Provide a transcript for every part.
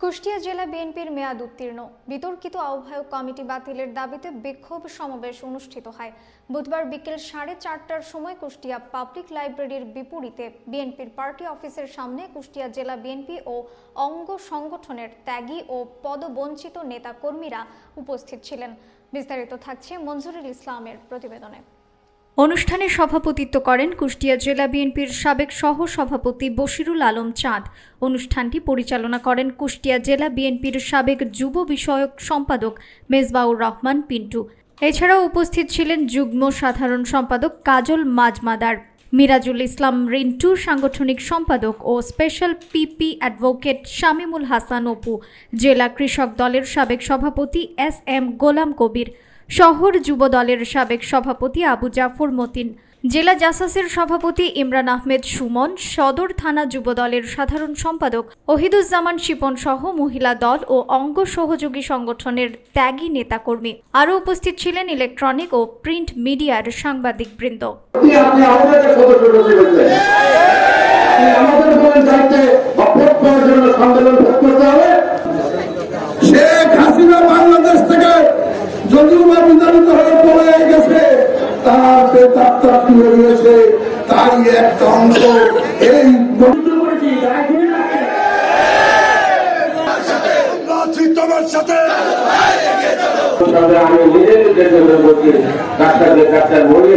কুষ্টিয়া জেলা বিএনপির মেয়াদ উত্তীর্ণ, বিতর্কিত আহ্বায়ক কমিটি বাতিলের দাবিতে বিক্ষোভ সমাবেশ অনুষ্ঠিত হয়। বুধবার বিকেল 4:30টার সময় কুষ্টিয়া পাবলিক লাইব্রেরির বিপরীতে বিএনপির পার্টি অফিসের সামনে কুষ্টিয়া জেলা বিএনপি ও অঙ্গ সংগঠনের ত্যাগী ও পদবঞ্চিত নেতা কর্মীরা উপস্থিত ছিলেন। বিস্তারিত থাকছে মঞ্জুরুল ইসলামের প্রতিবেদনে। অনুষ্ঠানে সভাপতিত্ব করেন কুষ্টিয়া জেলা বিএনপির সাবেক সহ সভাপতি বশিরুল আলম চাঁদ। অনুষ্ঠানটি পরিচালনা করেন কুষ্টিয়া জেলা বিএনপির সাবেক যুব বিষয়ক সম্পাদক মেজবাউর রহমান পিন্টু। এছাড়াও উপস্থিত ছিলেন যুগ্ম সাধারণ সম্পাদক কাজল মাজমাদার, মিরাজুল ইসলাম রিন্টু সাংগঠনিক সম্পাদক ও special PP advocate Shamimul Hasan Apu, জেলা কৃষক দলের সাবেক সভাপতি SM গোলাম কবির, শহর যুব দলের সাবেক সভাপতি আবু জাফর মতিন, জেলা জাসাসের সভাপতি ইমরান আহমেদ সুমন, সদর থানা যুব দলের সাধারণ সম্পাদক ওহিদুজ্জামান শিপন সহ মহিলা দল ও অঙ্গ সহযোগী সংগঠনের ত্যাগী নেতাকর্মী। আরও উপস্থিত ছিলেন ইলেকট্রনিক ও প্রিন্ট মিডিয়ার সাংবাদিকবৃন্দ। শেখ হাসিনা বাংলাদেশ থেকে যদিও বা বিতাড়িত হয়ে চলে গেছে, তার বেতাত্তা ফিরে গেছে, তাই একটা অংশ এই তোমার সাথে আমি নিজের বলছি ডাক্তার বলি।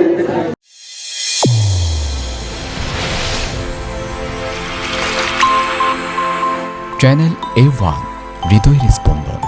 চ্যানেল A1 হৃদয়ের স্পন্দন।